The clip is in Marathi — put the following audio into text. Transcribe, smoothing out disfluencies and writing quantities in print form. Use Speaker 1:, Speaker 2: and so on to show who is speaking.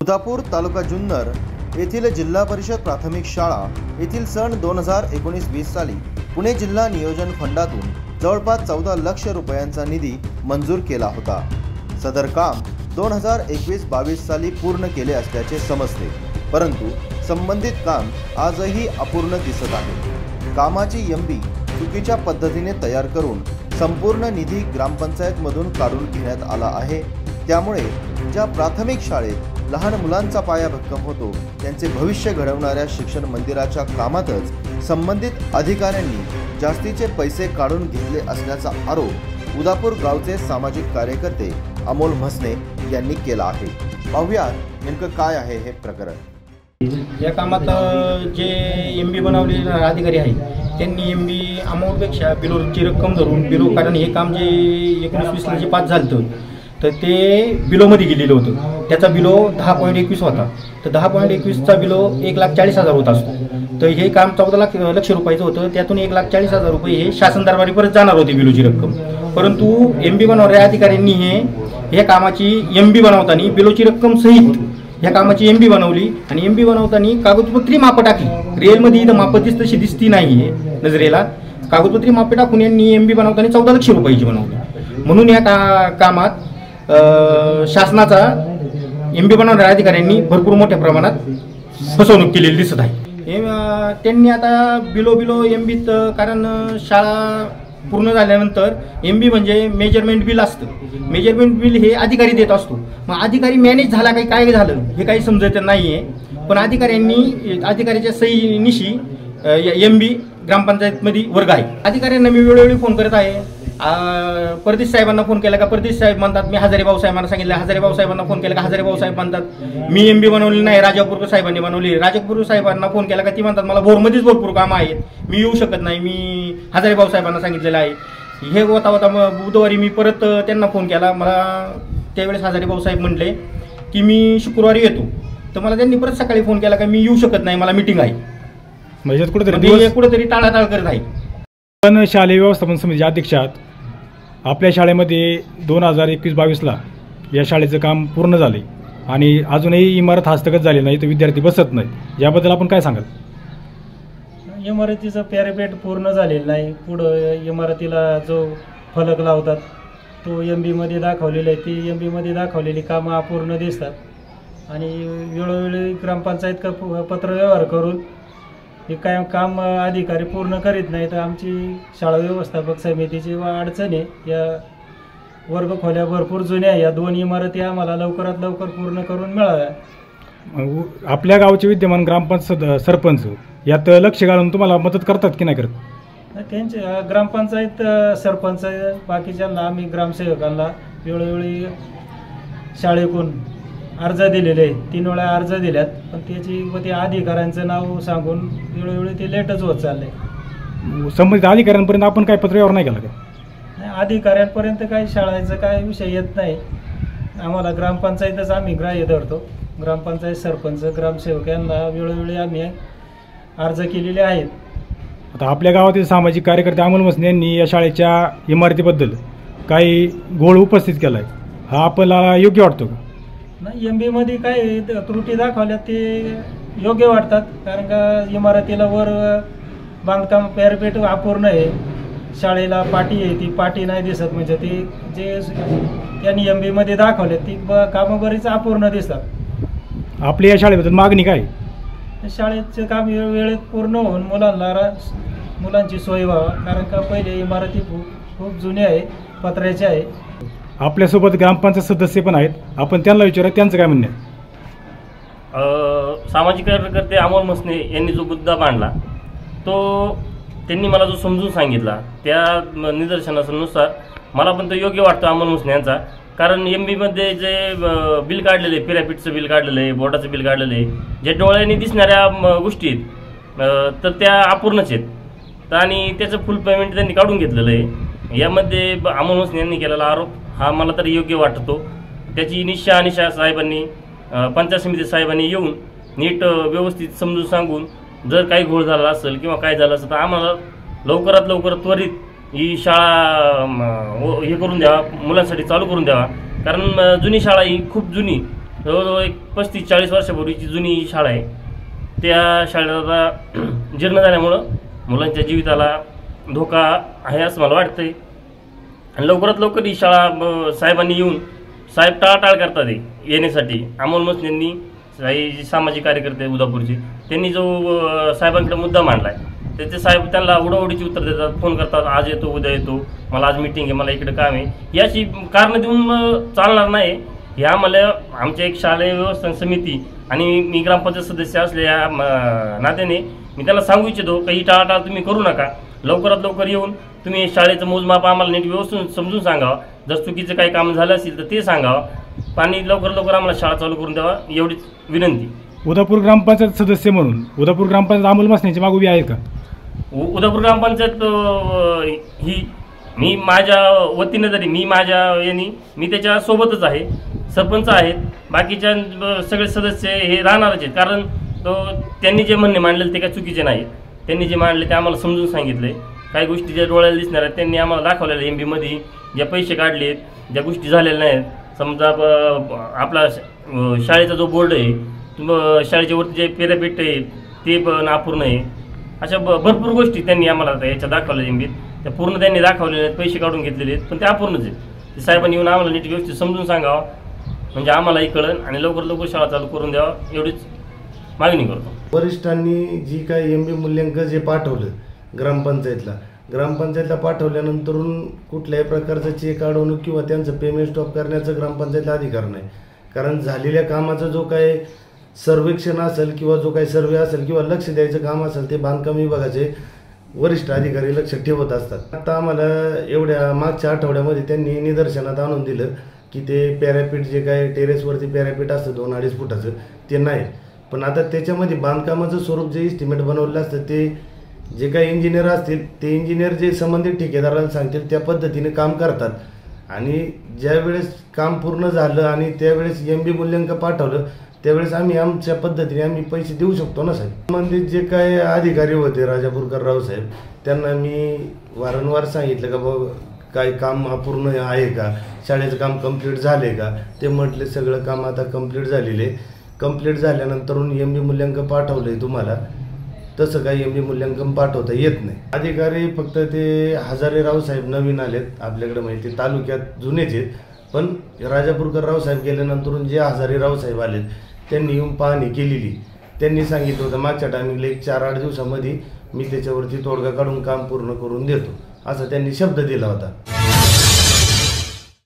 Speaker 1: उदापूर तालुका जुन्नर येथील जिल्हा परिषद प्राथमिक शाळा येथील सन 2019-20 साली पुणे जिल्हा नियोजन फंडातून जवळपास 14 लाख रुपयांचा निधी मंजूर केला होता। सदर काम 2021-22 साली पूर्ण केले असल्याचे समजते, परंतु संबंधित काम आजही अपूर्ण दिसत आहे। कामाची एमबी चुकीच्या पद्धतीने तयार करून संपूर्ण निधी ग्रामपंचायतमधून काढून घेण्यात आला आहे। त्यामुळे ज्या प्राथमिक शाळेत लहान मुलांचा पाया भक्कम होतो त्यांचे भविष्य घडवणाऱ्या शिक्षण मंदिराच्या कामातच संबंधित अधिकाऱ्यांनी जास्तीचे पैसे काढून घेतले असल्याचा आरोप उदापूर गावचे सामाजिक कार्यकर्ते अमोल म्हसने यांनी केला आहे। पाहूया नेमकं काय आहे हे प्रकरण।
Speaker 2: या कामात जे एमबी बनवलेले अधिकारी आहेत त्यांनी एमबी अमाऊंटपेक्षा बिलोची रक्कम धरून बिलो, कारण हे काम जे 19-20 ला जे पास झालं तर ते बिलोमध्ये गेलेलं होतं। त्याचा बिलो 10.21 होता, तर 10.21चा बिलो 1,40,000 होत असतो। तर हे काम 14 लाख रुपयाचं होतं। त्यातून 1,40,000 रुपये हे शासन दरबारी परत जाणार होते बिलोची रक्कम, परंतु एमबी बनवणाऱ्या अधिकाऱ्यांनी हे कामाची एमबी बनवताना बिलोची रक्कम सहित ह्या कामाची एमबी बनवली आणि एमबी बनवताना कागदपत्री मापं टाकली। रिअलमध्ये इथं मापतीच तशी दिसती नाही आहे नजरेला, कागदपत्री मापे टाकून यांनी एमबी बनवताना 14 लाख रुपयाची बनवली। म्हणून या कामात शासनाचा एमबी बनवणाऱ्या अधिकाऱ्यांनी भरपूर मोठ्या प्रमाणात फसवणूक केलेली दिसत आहे। त्यांनी आता बिलो एमबीत, कारण शाळा पूर्ण झाल्यानंतर एमबी म्हणजे मेजरमेंट बिल असतं। मेजरमेंट बिल हे अधिकारी देत असतो। मग अधिकारी मॅनेज झाला काही काय झालं हे काही समजत नाही आहे, पण अधिकाऱ्याच्या सहीनिशी एमबी ग्रामपंचायतमध्ये वर्ग आहे। अधिकाऱ्यांना मी वेळोवेळी फोन करत आहे। परदेश साहेबांना फोन केला का परदेश साहेब म्हणतात मी हजारेभाऊ साहेबांना सांगितलं, हजारेभाऊ साहेबांना फोन केला का हजारेभाऊ साहेब म्हणतात मी एमबी बनवली नाही, राजापूर साहेबांनी बनवली। राजापूर साहेबांना फोन केला का ती म्हणतात मला भोरमध्येच भरपूर कामं आहेत, मी येऊ शकत नाही, मी हजारेभाऊ साहेबांना सांगितलेलं आहे। हे होता बुधवारी मी परत त्यांना फोन केला। मला त्यावेळेस हजारेभाऊ साहेब म्हणले की मी शुक्रवारी येतो, तर मला त्यांनी परत सकाळी फोन केला का मी येऊ शकत नाही, मला मीटिंग आहे। म्हणजे कुठेतरी टाळाटाळ करत आहे।
Speaker 3: पण शालेय व्यवस्थापन समितीचे अध्यक्ष आहात, आपल्या शाळेमध्ये 2021-22 ला या शाळेचं काम पूर्ण झाले आणि अजूनही इमारत हस्तगत झाली नाही, तर विद्यार्थी बसत नाहीत, याबद्दल आपण काय सांगाल?
Speaker 4: इमारतीचं पॅरापेट पूर्ण झालेलं नाही। पुढं इमारतीला जो फलक लावतात तो एमबीमध्ये दाखवलेला आहे, ती एमबीमध्ये दाखवलेली कामं अपूर्ण दिसतात आणि वेळोवेळी ग्रामपंचायत पत्रव्यवहार करून हे काय काम अधिकारी पूर्ण करीत नाही, तर आमची शाळा व्यवस्थापक समितीची अडचण आहे। या वर्ग खोल्या भरपूर जुन्या, या 2 इमारती आम्हाला लवकरात लवकर पूर्ण करून मिळाव्या।
Speaker 3: आपल्या गावचे विद्यमान ग्रामपंचायत सरपंच यात लक्ष घालून तुम्हाला मदत करतात की नाही करत?
Speaker 4: त्यांचे ग्रामपंचायत सरपंच बाकीच्यांना आम्ही ग्रामसेवकांना वेळोवेळी शाळेकडून अर्ज दिलेले आहे, 3 वेळा अर्ज दिल्यात, पण ते अधिकाऱ्यांचं नाव सांगून वेळोवेळी ते लेटच होत चाललंय।
Speaker 3: संबंधित अधिकाऱ्यांपर्यंत आपण काय पत्रव्यवहार नाही केला का?
Speaker 4: नाही, अधिकाऱ्यांपर्यंत काही शाळेचं काय विषय येत नाही। आम्हाला ग्रामपंचायतच आम्ही ग्राह्य धरतो। ग्रामपंचायत सरपंच ग्रामसेवक यांना वेळोवेळी आम्ही अर्ज केलेले आहेत।
Speaker 3: आता आपल्या गावातील सामाजिक कार्यकर्ते अमोल म्हसने यांनी या शाळेच्या इमारतीबद्दल काही घोळ उपस्थित केला आहे, हा आपल्याला योग्य वाटतो का?
Speaker 4: नाही, एमबीमध्ये काही त्रुटी दाखवल्यात ते योग्य वाटतात, कारण का इमारतीला वर बांधकाम पॅरापेट अपूर्ण आहे, शाळेला पाटी आहे ती पाटी नाही दिसत, म्हणजे ती जे त्यांनी एमबीमध्ये दाखवले ती कामं बरीच अपूर्ण दिसतात।
Speaker 3: आपली या शाळेबद्दल मागणी काय?
Speaker 4: शाळेचं काम वेळेत पूर्ण होऊन मुलांची सोय व्हावा, कारण का पहिले इमारती खूप जुन्या आहे, पत्र्याच्या आहे।
Speaker 3: आपल्यासोबत ग्रामपंचायत सदस्य पण आहेत, आपण त्यांना विचारा त्यांचं काय म्हणणं
Speaker 5: आहे। सामाजिक कार्यकर्ते अमोल म्हसने यांनी जो मुद्दा मांडला तो त्यांनी मला जो समजून सांगितला त्या निदर्शनानुसार मला पण तो योग्य वाटतो अमोल म्हसने यांचा, कारण एमबीमध्ये जे बिल काढलेलं आहे, पिरापिटचं बिल काढलेलं आहे, बोर्डाचं बिल काढलेलं आहे, जे डोळ्यांनी दिसणाऱ्या गोष्टी आहेत तर त्या अपूर्णच आहेत आणि त्याचं फुल पेमेंट त्यांनी काढून घेतलेलं आहे। यामध्ये अमोल म्हसने यांनी केलेला आरोप हा मला तरी योग्य वाटतो। त्याची निशा साहेबांनी पंचायत समिती साहेबांनी येऊन नीट व्यवस्थित समजून सांगून जर काही घोळ झाला असेल किंवा काय झालं असेल तर आम्हाला लवकरात लवकर त्वरित ही शाळा हे करून द्यावा, मुलांसाठी चालू करून द्यावा, कारण जुनी शाळा ही खूप जुनी जवळजवळ एक 35-40 वर्षापूर्वीची जुनी शाळा आहे. त्या शाळेला आता जीर्ण झाल्यामुळं मुलांच्या जीविताला धोका आहे असं मला वाटतंय. आणि लवकरात लवकर ही शाळा साहेबांनी येऊन साहेब टाळाटाळ करतात आहे येण्यासाठी. अमोल मसनेंनी काही सामाजिक कार्यकर्ते उदापूरचे त्यांनी जो साहेबांकडे मुद्दा मांडला आहे त्याचे साहेब त्यांना उडवडीची उत्तर देतात, फोन करतात, आज येतो उद्या येतो, मला आज मीटिंग आहे, मला इकडे काम आहे. याची कारणं देऊन चालणार नाही. हे आम्हाला आमच्या एक शालेय व्यवस्थापन समिती आणि मी ग्रामपंचायत सदस्य असल्या नात्याने मी त्यांना सांगू इच्छितो काही टाळाटाळ तुम्ही करू नका. लवकरात लवकर येऊन तुम्ही शाळेचं मोजमाप आम्हाला नीट व्यवस्थित समजून सांगावं. जर चुकीचं काही काम झालं असेल तर ते सांगावं आणि लवकर लवकर आम्हाला शाळा चालू करून द्यावा एवढीच विनंती.
Speaker 3: उदापूर ग्रामपंचायत सदस्य म्हणून उदापूर ग्रामपंचायत अमोल मसनेची मागणी आहे का?
Speaker 5: उदापूर ग्रामपंचायत ही मी माझ्या वतीनं जरी मी त्याच्या सोबतच आहे. सरपंच आहेत, बाकीच्या सगळे सदस्य हे राहणारच आहेत. कारण त्यांनी जे म्हणणे मांडले ते काही चुकीचे नाहीत. त्यांनी जे मांडले ते आम्हाला समजून सांगितले. काही गोष्टी ज्या डोळ्याला दिसणार आहेत त्यांनी आम्हाला दाखवलेल्या. MBमध्ये ज्या पैसे काढलेत, ज्या गोष्टी झालेल्या नाहीत, समजा आपला शाळेचा जो बोर्ड आहे, शाळेच्या वरती जे पेरापीठ आहे ते पण अपूर्ण आहे. अशा भरपूर गोष्टी त्यांनी आम्हाला याच्या दाखवल्या. MBत त्या पूर्ण त्यांनी दाखवलेल्या आहेत, पैसे काढून घेतलेले आहेत, पण ते अपूर्णच आहेत. ते साहेबांनी येऊन आम्हाला नीट गोष्टी समजून सांगावं म्हणजे आम्हालाही कळेल आणि लवकर लवकर शाळा चालू करून द्यावा एवढीच मागणी करतो.
Speaker 6: वरिष्ठांनी जी काही MB मूल्यांकन जे पाठवलं ग्रामपंचायतला पाठवल्यानंतरून कुठल्याही प्रकारचं चेक अडवणूक किंवा त्यांचं पेमेंट स्टॉप करण्याचं ग्रामपंचायतला अधिकार नाही. कारण झालेल्या कामाचा जो काही सर्वेक्षण असेल किंवा जो काही सर्वे असेल किंवा लक्ष द्यायचं काम असेल ते बांधकाम विभागाचे वरिष्ठ अधिकारी लक्ष ठेवत असतात. आता आम्हाला एवढ्या मागच्या आठवड्यामध्ये त्यांनी निदर्शनात आणून दिलं की ते पॅरापीट जे काय टेरेसवरती पॅरापीट असतं 2-2.5 फुटाचं ते नाही. पण आता त्याच्यामध्ये बांधकामाचं स्वरूप जे इस्टिमेट बनवलेलं असतं ते जे काही इंजिनियर असतील ते इंजिनियर जे संबंधित ठेकेदाराला सांगतील त्या पद्धतीने काम करतात. आणि ज्यावेळेस काम पूर्ण झालं आणि त्यावेळेस MB मूल्यांकन पाठवलं त्यावेळेस आम्ही आमच्या पद्धतीने आम्ही पैसे देऊ शकतो ना साहेब. संबंधित जे काही अधिकारी होते राजापूरकर रावसाहेब त्यांना मी वारंवार सांगितलं का बाबा काही काम अपूर्ण आहे का, शाळेचं काम कंप्लीट झाले का. ते म्हटले सगळं काम आता कंप्लीट झालेले. कंप्लीट झाल्यानंतरून MB मूल्यांकन पाठवलं आहे तुम्हाला, तसं काही MB मूल्यांकन पाठवता येत नाही. अधिकारी फक्त ते हजारे रावसाहेब नवीन आलेत आपल्याकडे, माहिती तालुक्यात जुनेच आहेत. पण राजापूरकर रावसाहेब गेल्यानंतरून जे हजारे रावसाहेब आलेत त्यांनी येऊन पाहणी केलेली. त्यांनी सांगितलं होतं मागच्या टायमिंगला एक 4-8 दिवसामध्ये मी त्याच्यावरती तोडगा काढून काम पूर्ण करून देतो असं त्यांनी शब्द दिला होता.